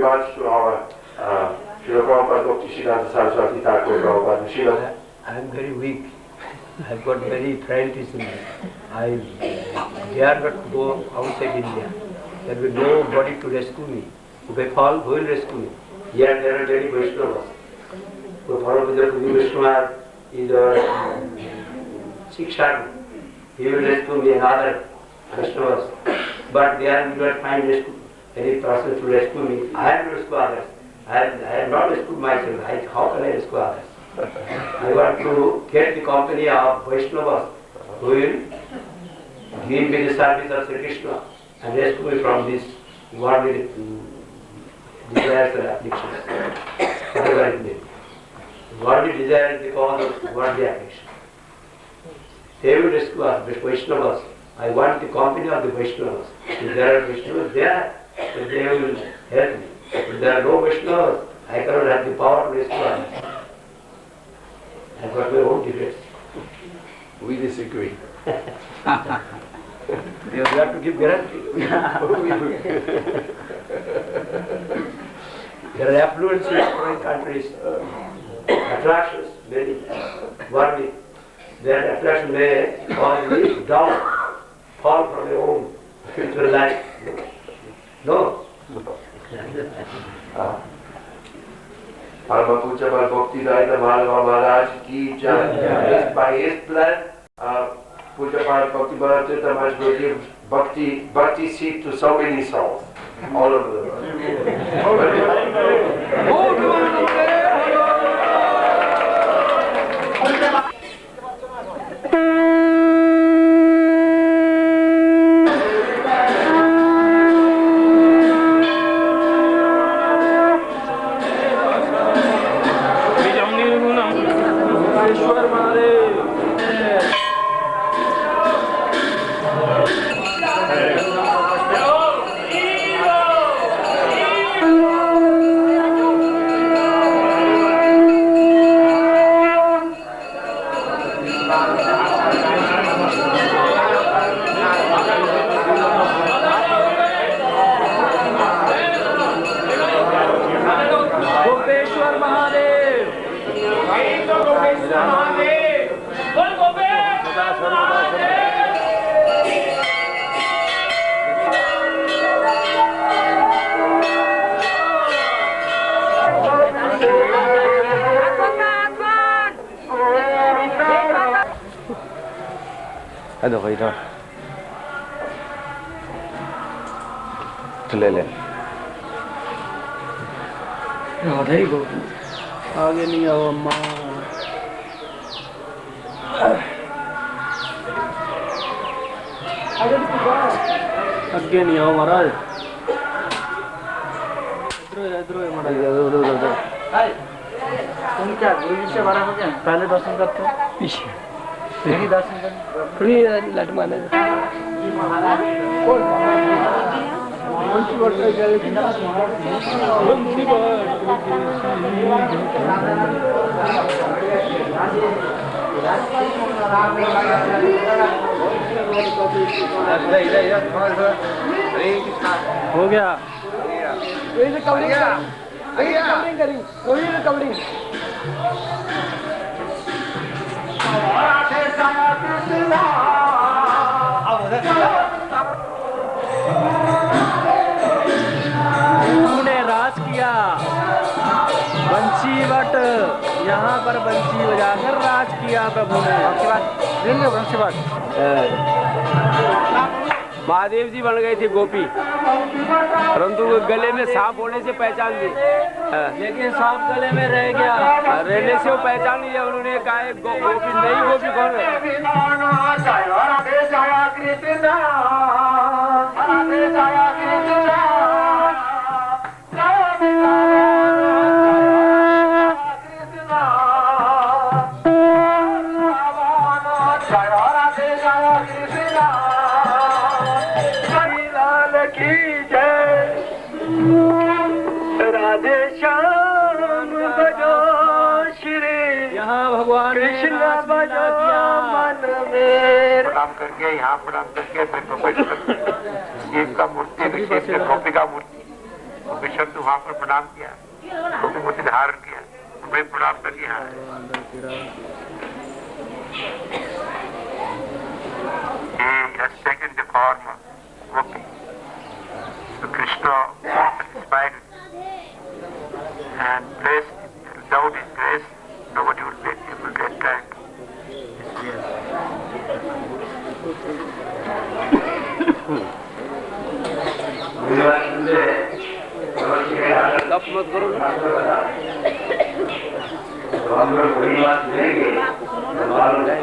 Much to our Srila Prabhupada Bhakti Siddhanta Saraswati Thakur Prabhupada Srila. I am very weak. I've got very frailties in me. I dare not go outside India. There will be nobody to rescue me. If I fall, who will rescue me? Here there are many Vaishnavas. Who follow with the Vaishnava in the Shikshan. He will rescue me and other Vaishnavas. But they are not find rescue. Any person to rescue me. I have to rescue others. I have not rescued myself. How can I rescue others? I want to get the company of Vaishnavas who will give me the service of Sri Krishna and rescue me from this worldly desires and afflictions. Whatever it may be. Worldly desire is the cause of worldly affliction. They will rescue us, the Vaishnavas. I want the company of the Vaishnavas. If there are Vaishnavas there, then they will help me. If there are no Vaishnavas, I cannot have the power to rescue others. I've got my own defects. We disagree. You have to give guarantee. There are affluences in foreign countries, attractions, many, worldly. Their attraction may cause me down, fall from your own spiritual life. No. Parama Puja Bhakti Daita Madhava Maharaj ki jai. By his plan, Puja Bhakti Bharata Maharaj will give bhakti seed to so many souls all over the world. Aduh, idah. Tulele. Radha ही गो आगे नहीं आओ अम्मा आगे नहीं आओ महाराज इधर महाराज तुम क्या गुरु जी से बड़ा हो गया पहले दर्शन करते हो पीछे यही दर्शन कर थोड़ी लट माने हो गया कवरिंग करी कवरिंग राज किया बंसी बट यहाँ पर बंसी बजाकर राज किया प्रभु ने बंसी बट महादेव जी बन गए थे गोपी परंतु गले में सांप होने से पहचान दी लेकिन सांप गले में रह गया रहने से वो पहचान लिया उन्होंने कहा गोपी नई गोपी कौन है प्रणाम करके यहाँ प्रणाम करके फिर गोपी का मूर्ति गोपी का मूर्ति विषम वहां पर प्रणाम किया, मूर्ति धारण किया, बड़े प्रणाम कर दिया। He has taken the form of Gopi. So Krishna was satisfied and blessed. Without his grace, nobody would be able to attract his grace. तप मत करो ना। हम लोग वही बात लेंगे, मालूम है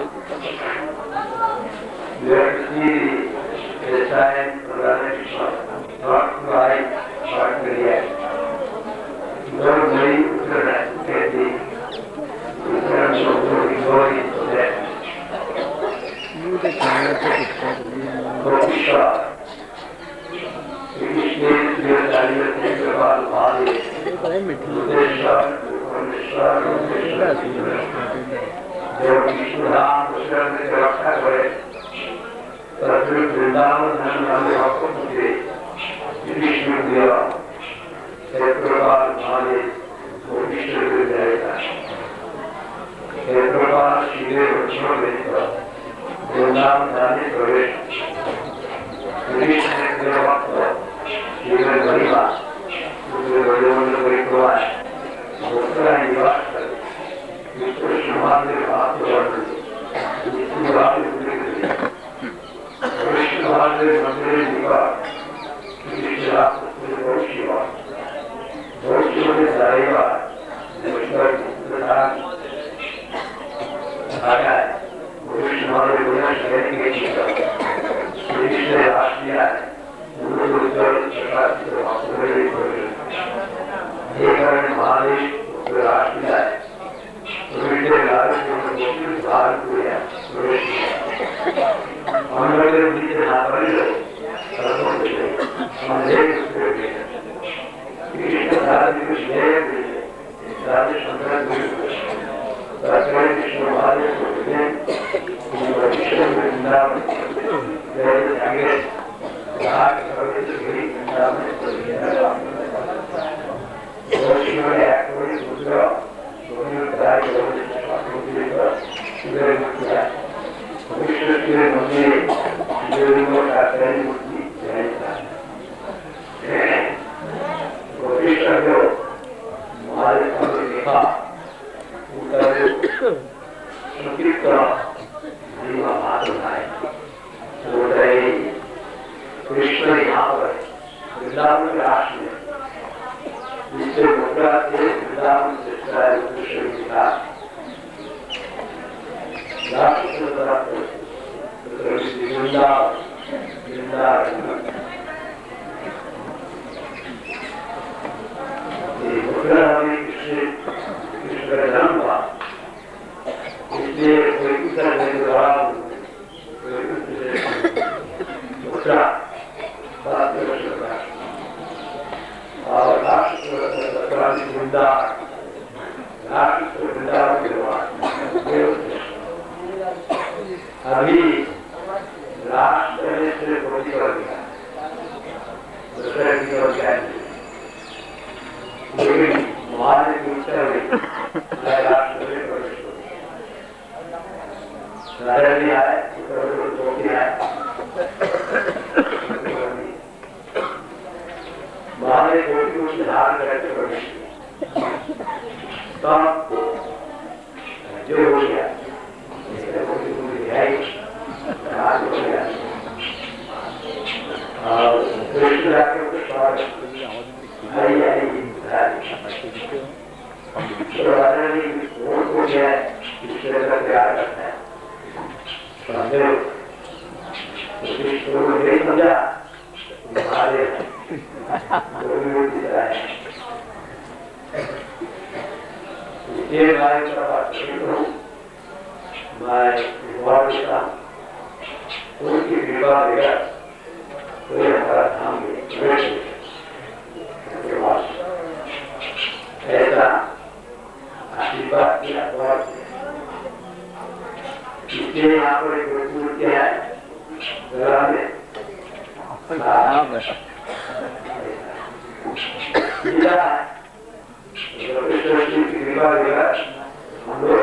हम लोग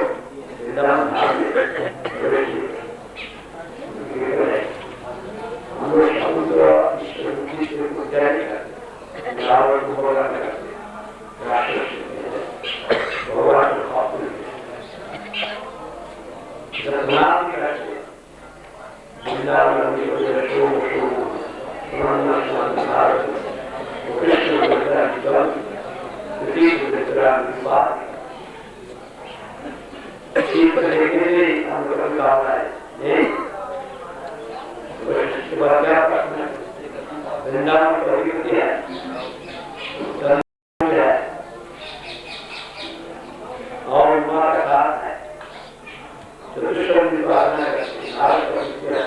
वृंदावन धाम में प्रवेश किए। हम लोग समुद्र रावण को भगवान करते भगवान को खाते नाम करते वृंदावन में वृंदावन प्रवृत्ति है और माँ का साथ है चतुष्टय की प्रार्थना करते है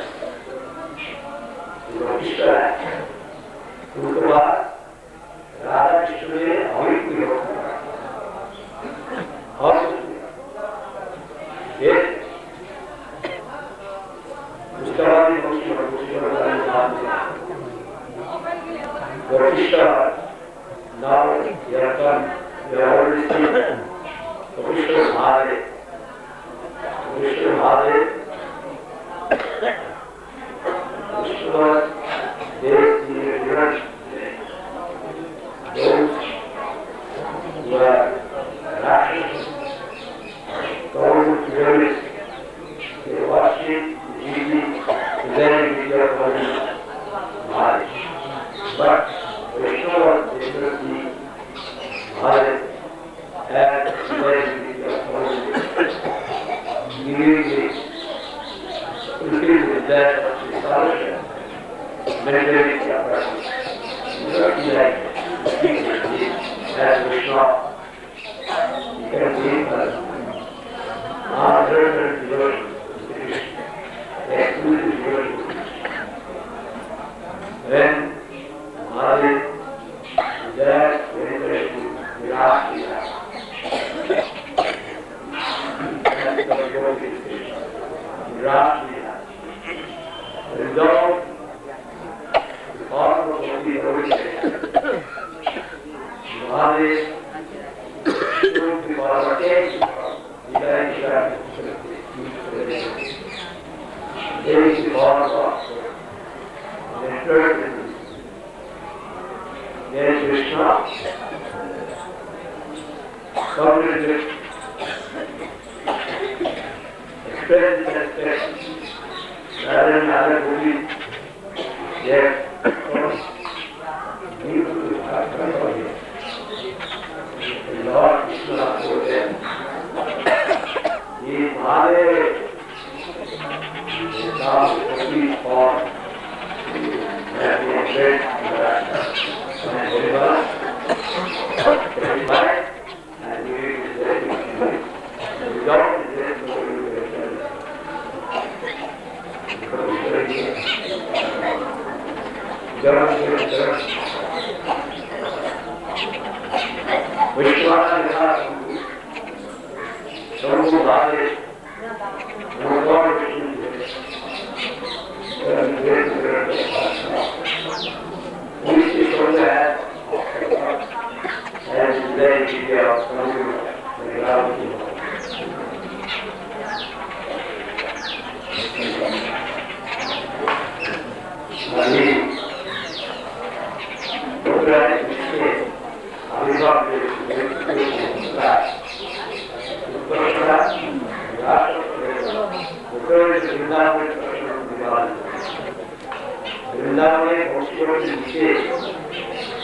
उनके बाद राधा कृष्ण ने अमित भी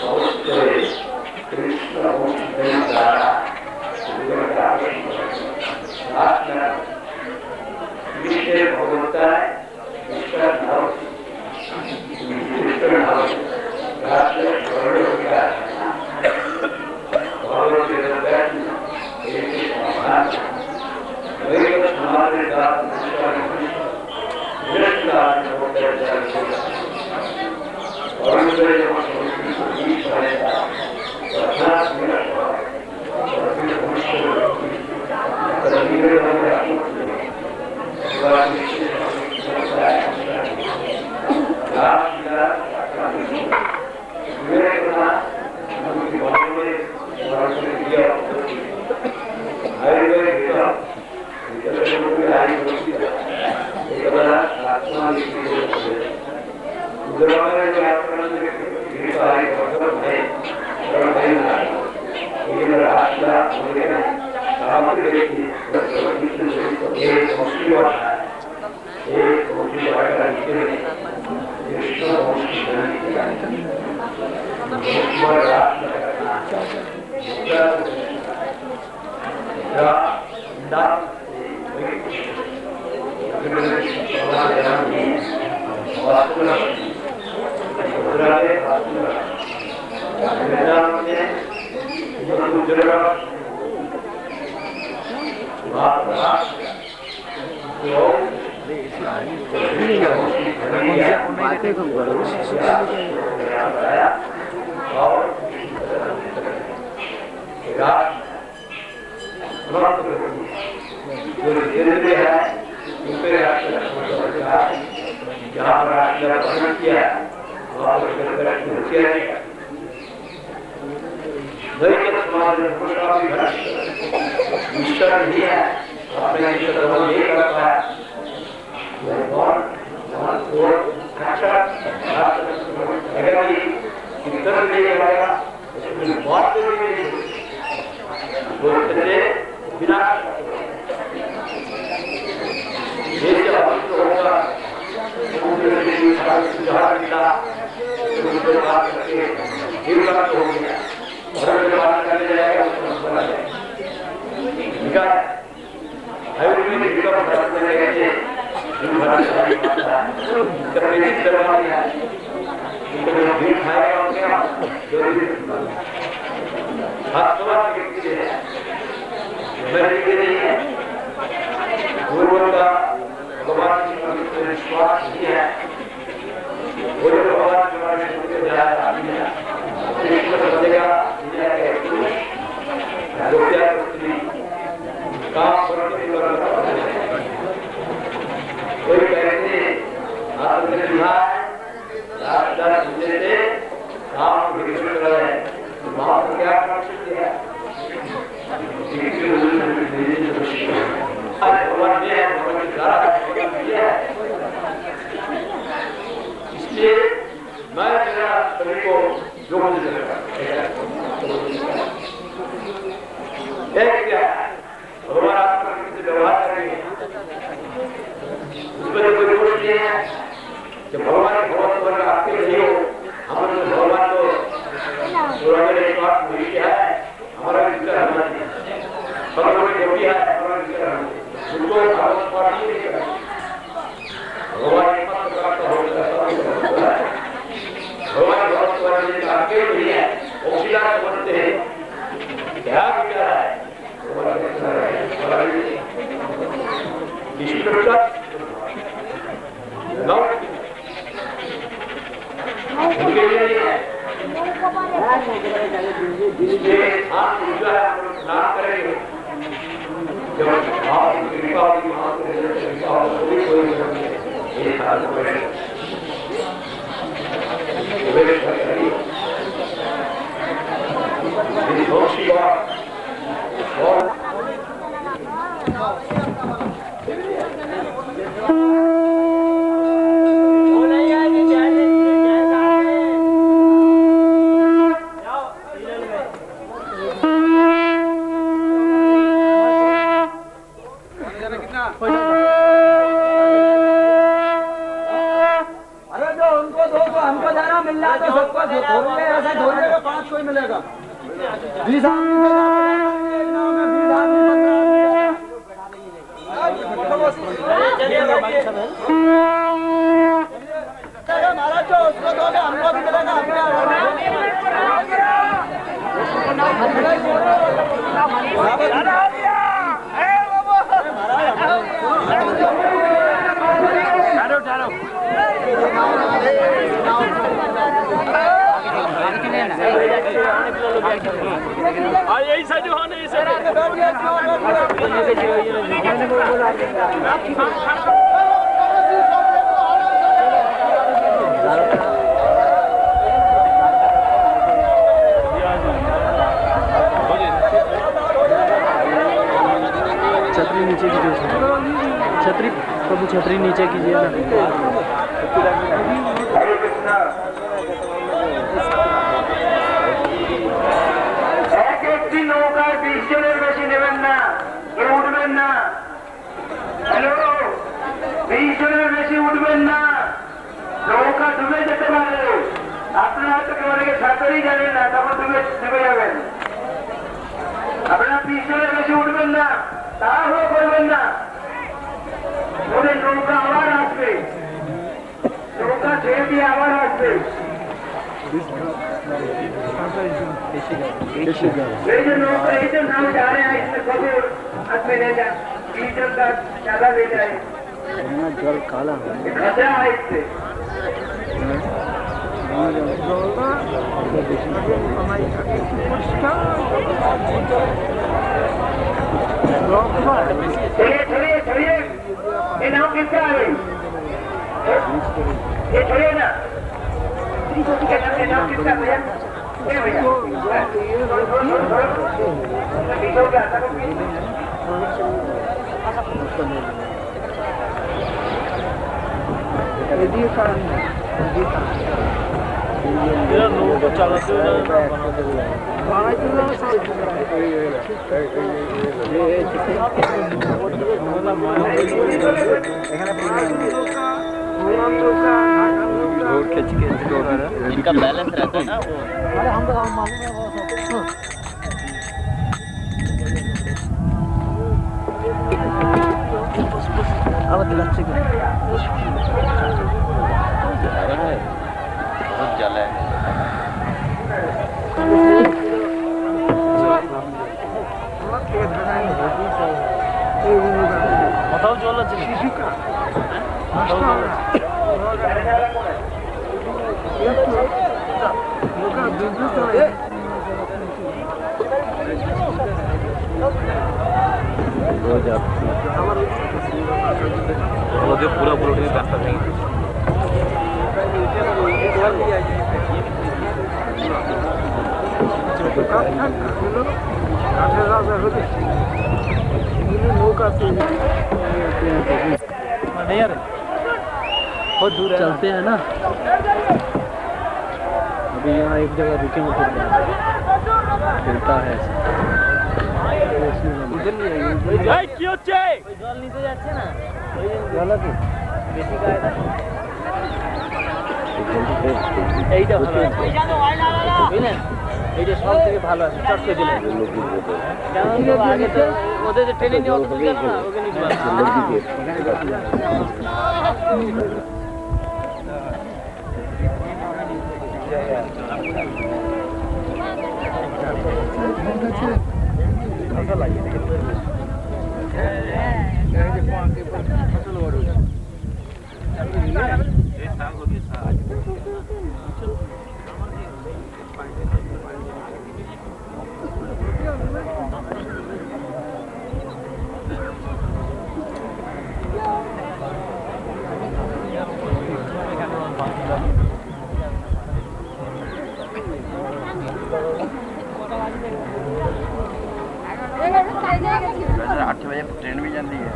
और उसके बाद कृष्ण छतरी नीचे कीजिए ना। এক একটি নৌকার 20 জনের বেশি নেবেন না, কেউ উঠবেন না। হ্যালো, 20 জনের বেশি উঠবেন না, নৌকা ডুবে যেতে পারে। আপনারা হয়তো কেউ অনেকে সাঁতারই জানেন না, তখন ডুবে যাবেন। তাড়াহুড়ো করবেন না, ওদের নৌকা আবার আসবে, নৌকা ছেড়ে দিয়ে আবার আসবে। ये जो नौका ये जो नाव जा रहे हैं इसमें सब आदमी ले जाए, डीजल का ज्यादा ले जाए, जल काला खतरा है इससे। चलिए चलिए, ये नाव किसका है? ये छोड़िए ना, ये नाव किसका भैया? ये भैया पीछे क्या था? लोगों को चलाते इनका बैलेंस रहता है ना वो। अरे हम तो मालूम है वो अब दिला से बहुत जल है। बताओ जो लग शिशु का पूरा पूरा रास्ता नहीं बहुत दूर चलते हैं ना। अभी यहाँ एक जगह रुकेंगे फिर चलता है उधर नहीं है क्यों चाहिए जल नीचे जाते ना गलत है बेटी का এইটা ভালো আছে বুঝলেন এইটা সব থেকে ভালো আছে চট করে দিলেন কেন আগে তো ওদের যে ট্রেনে নিয়ে অত দূর গেল না ওকে নিয়ে आठ बजे ट्रेन भी जाती है।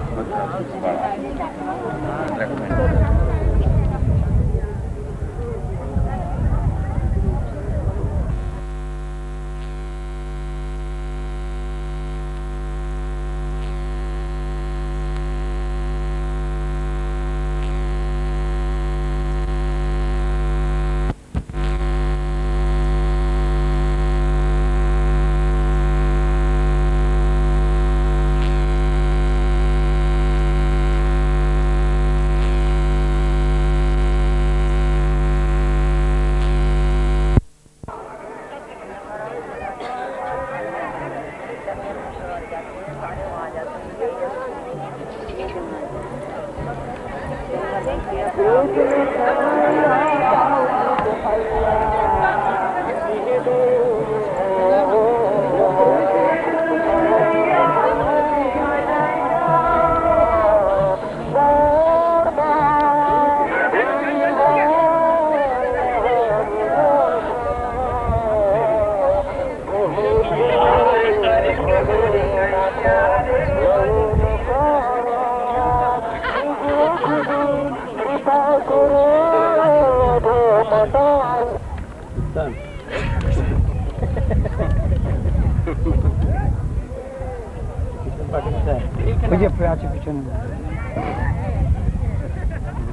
मुझे प्याज पीछे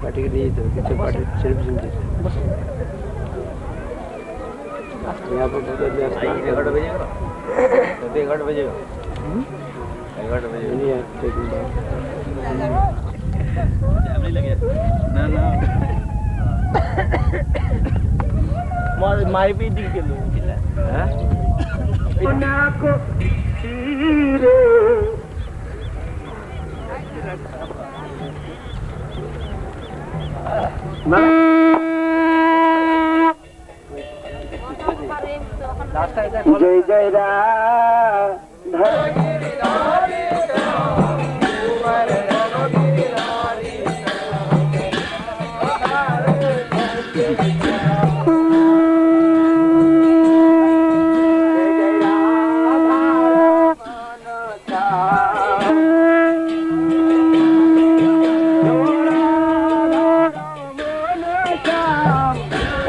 पार्टी के लिए तो पीछे पार्टी सिर्फ सुनते यहाँ पर 11 बजेगा मारपीट के लोग जय जय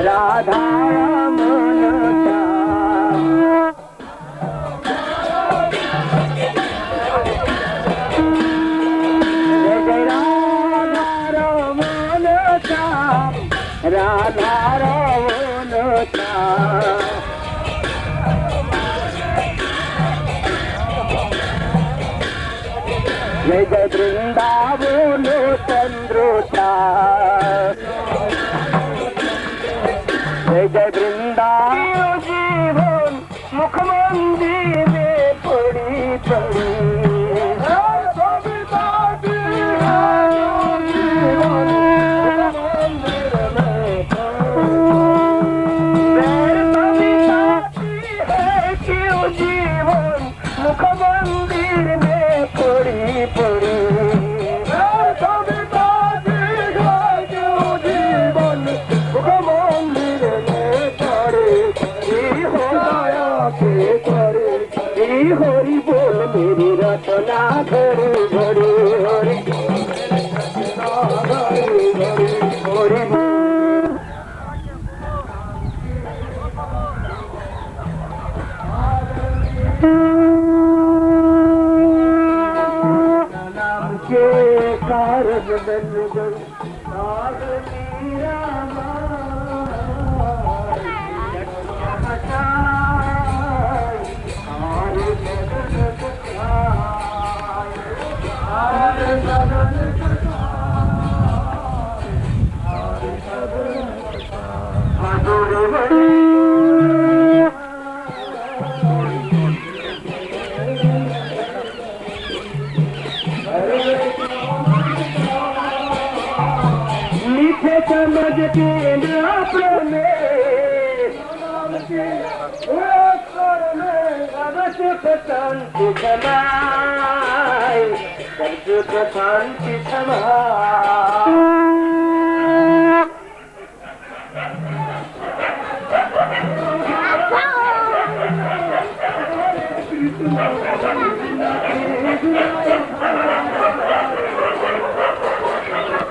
राधा जय जय वृंदावन चंद्रोचा जय जय वृंदावन जीवन मुख मंदिर में पड़ी पड़ी जीवन मुख मंदिर में पड़ी पड़ी जीवन मुख मंदिर में पड़ी हो दया के करे हरि बोल मेरी रचना घड़ी घड़ी हरि हरि के कारज बन समझ के नाप में शांति समाए सर्व शांति समाए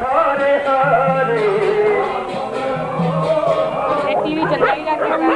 हरे हरे टीवी चलाई रखेगा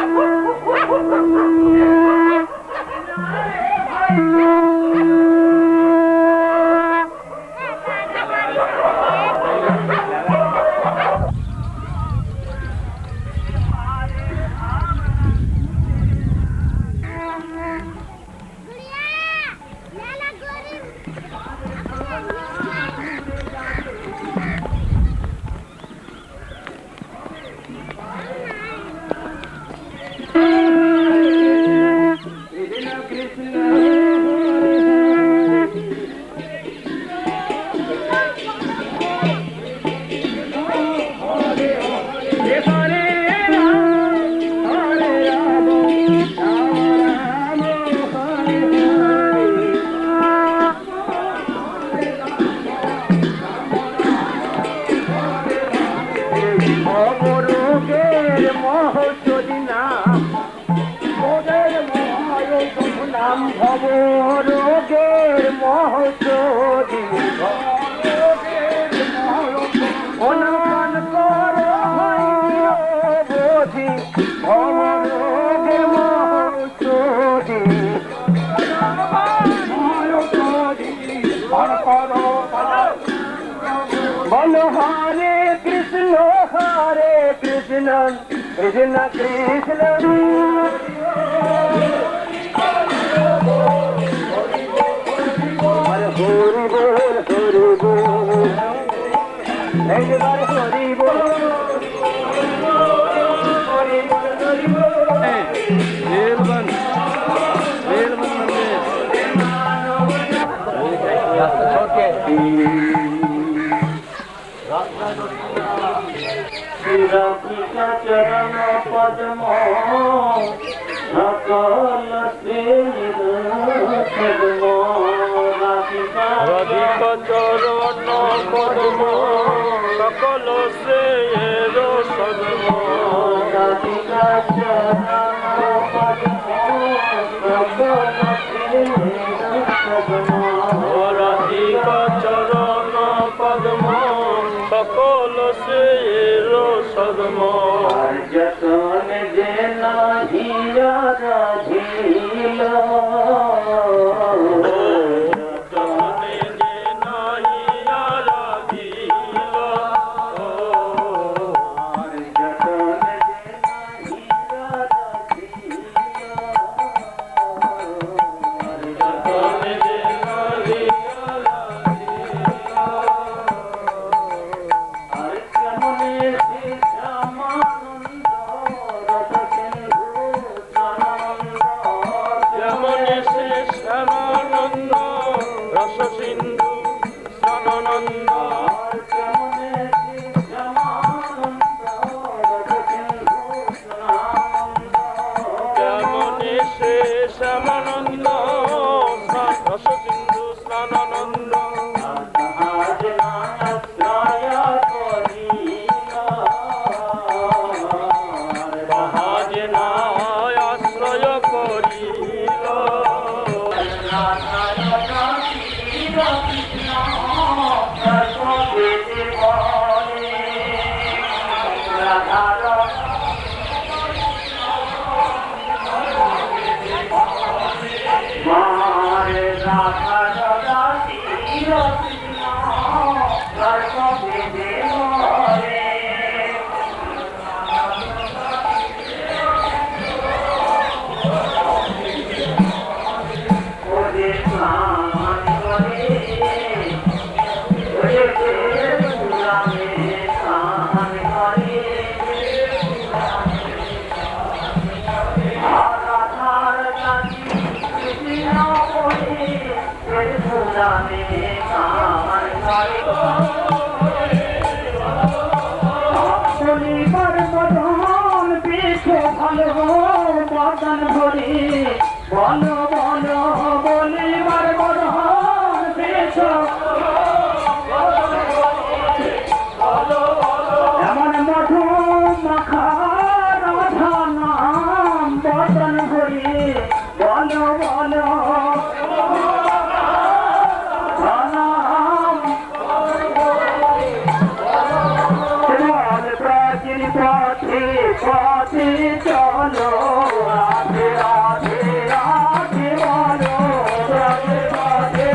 Krishna Krishna একবার হরি বল হরি বল হরি বল রাধিকা চরণ পদ্ম সকল শ্রেণীর পদ্ম রাধিকা চরণ পদ্ম সকল শ্রেণীর পদ্ম রাধিকা চরণ পদ্ম সকল শ্রেণীর পদ্ম রাধিকা চরণ পদ্ম সকল শ্রেণীর সদম যতন যে নাহিয়া রাধিল যতন যে নাহিয়া রাধিল যতন যে নাহিয়া রাধিল যতন যে নাহিয়া বলো বলো বলিবার বরহন পেছ এমন মধু মাখা রাধা নাম বদন ভরি বলো বলো প্রাচীন পথে পথে চলো রাধে রাধে রাধে বলো রাধে রাধে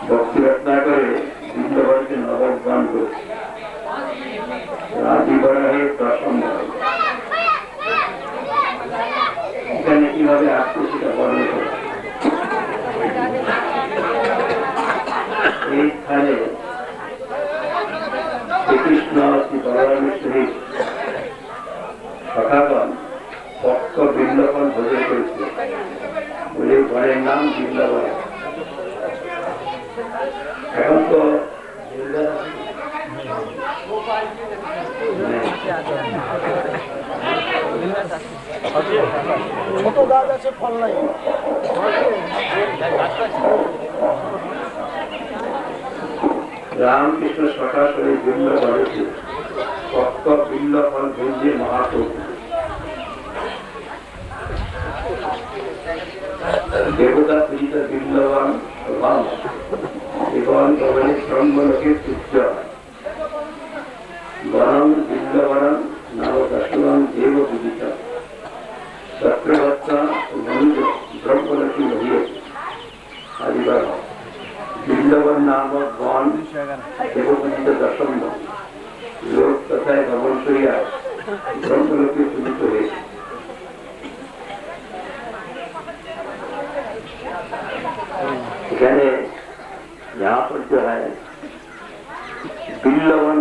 ভক্তি রত্না করে বৃন্দাবনকে নগর গান করেছে রাধি বরাহে প্রসন্ন এখানে কিভাবে আসছে সেটা বর্ণনা করে এই স্থানে শ্রীকৃষ্ণ শ্রী বলরামের সহিত সখাগণ পক্ষ বৃন্দাবন ভোজন করেছে বলে ঘরের নাম বৃন্দাবন। এখন তো ছোট গাছ আছে ফল নাই রামকৃষ্ণ সরাসরি বৃন্দ করেছে ভক্ত বৃন্দ ফল ভঞ্জে মহাপ্রভু দেবতা পূজিত বৃন্দবান রাম এবং শ্রমলোকে তুচ্ছ বরং বৃন্দবরণ নবদর্শন দেব পূজিত চক্রবর্তা মনুজ ব্রহ্মলোকে মহিয়েছে আদিবার বৃন্দাবন নামক বন দেবপূজিত দশম লোক তথায় ভ্রমণ করিয়া ব্রহ্মলোকে পূজিত হয়েছে। এখানে जो है बिल्लवन,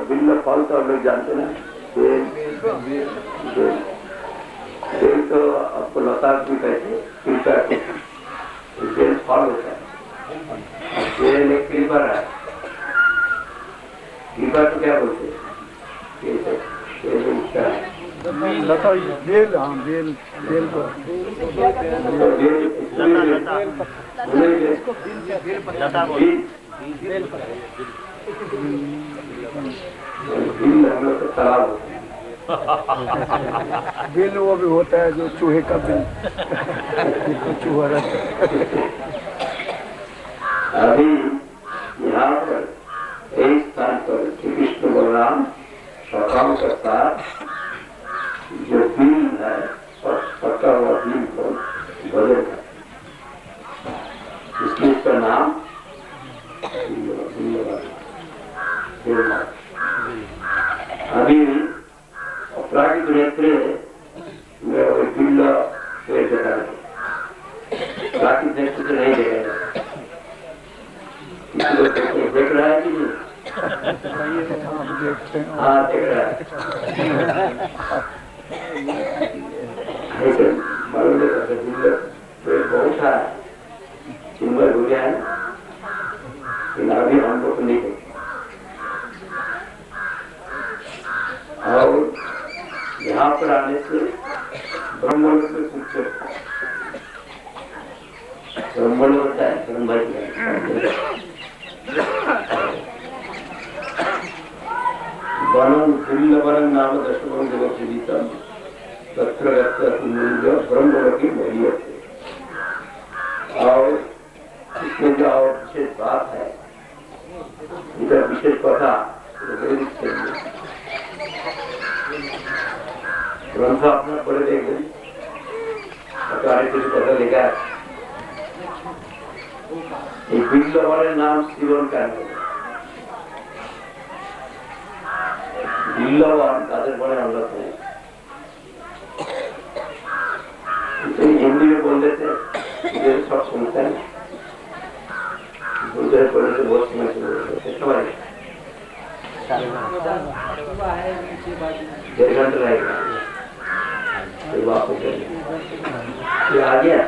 बिल्ल फल तो आप लोग जानते ना, बेल तो आपको लता भी कहते हैं, बेल फल होता है, बेल एक क्रीपर है। क्रीपर तो क्या बोलते हैं? लता बेल, हाँ बेल बेल को बिल वो भी होता है जो चूहे का बिल चूहा रहता है। अभी यहाँ पर एक स्थान पर श्री कृष्ण बलराम शाखाओं के साथ जो बिल है और पका हुआ बिल को बदलता, इसलिए इसका नाम अभी अपराधिक नेत्र में बिल्ला पेड़ देखा है, प्राकृतिक नेत्र से नहीं देखा जाता। देख रहा है कि नहीं? हाँ देख रहा है। ऐसे मालूम नहीं करते, बिल्ला पेड़ बहुत था, चिंबर हो गया है, लेकिन अभी हम लोग नहीं देखे। और यहाँ पर आने से ब्रह्मलोक में कुछ ब्रह्मण होता है, ब्रह्म वनम बिल्लवनं नाम दशमं जगज्जीवितम् तत्र गत्वा ब्रह्मलोकी महीयते। और इसमें जो और विशेष बात है, इधर विशेष कथा ग्रंथ अपना पढ़े देख लें, कथा लिखा है बिल्लवन नाम शिवन का बिल्लवन ताদের बड़े अंगत है, हिंदी में बोल देते हैं, सब सुनते हैं, दूसरे पढ़ने से बहुत समय से डेढ़ घंटा रहेगा, वापस आ गया।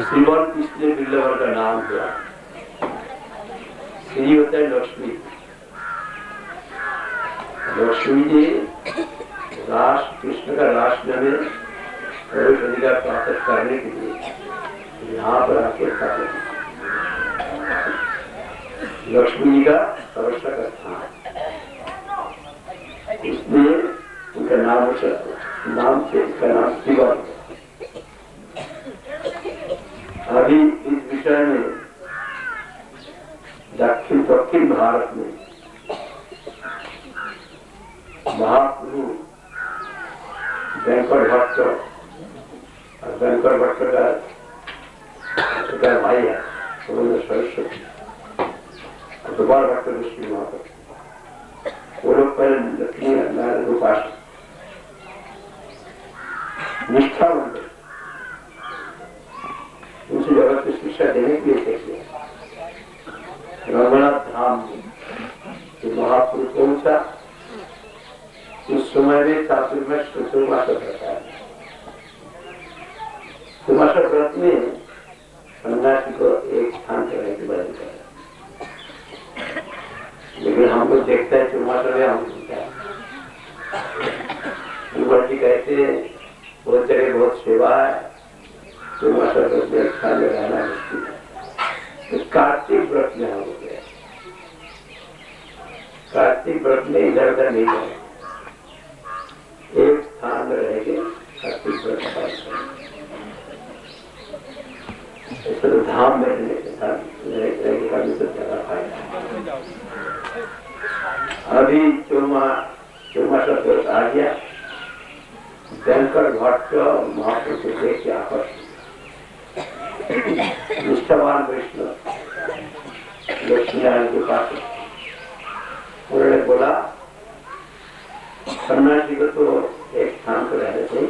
श्रीवन इसलिए बिल्लवन का नाम हुआ। श्री होता है लक्ष्मी, लक्ष्मी जी राष्ट्र कृष्ण का राष्ट्र में प्रवेश अधिकार प्राप्त करने के लिए यहाँ पर आके स्थापित, लक्ष्मी जी का आवश्यक स्थान, इसलिए उनका नाम से इसका नाम शिवन। अभी इस विषय में दक्षिण भारत में महापुरुष वेंकट भट्ट और वेंकट भट्ट का भाई है सरस्वती, दोबारा भट्ट ऋषि वहां पर, वो लोग पहले लक्ष्मी नारायण उपास निष्ठा बन गए, उनसे जगत की शिक्षा देने के लिए देखिए रघुनाथ धाम में महापुरुष पहुंचा। उस समय में चातुर्मास व्रत है, चतुर्मास व्रत में सन्यासी को एक स्थान पर रहने की बदल कर, लेकिन हम लोग देखते हैं चतुर्मास में हम सुनते हैं जी कहते हैं बहुत जगह बहुत सेवा है, चतुर्मास व्रत में एक स्थान में रहना मुश्किल है। तो कार्तिक व्रत में हम लोग गए, कार्तिक व्रत में इधर उधर नहीं गए, एक स्थान में रहेंगे, कार्तिक व्रत ऐसे तो धाम में रहने के साथ करने से ज्यादा फायदा। अभी चौमास व्रत आ गया, वेंकट भट्ट महापुरुष को देख के आकर्षित निष्ठावान वैष्णव लक्ष्मी नारायण के पास, उन्होंने बोला सन्यासी को तो एक स्थान पर रहने चाहिए,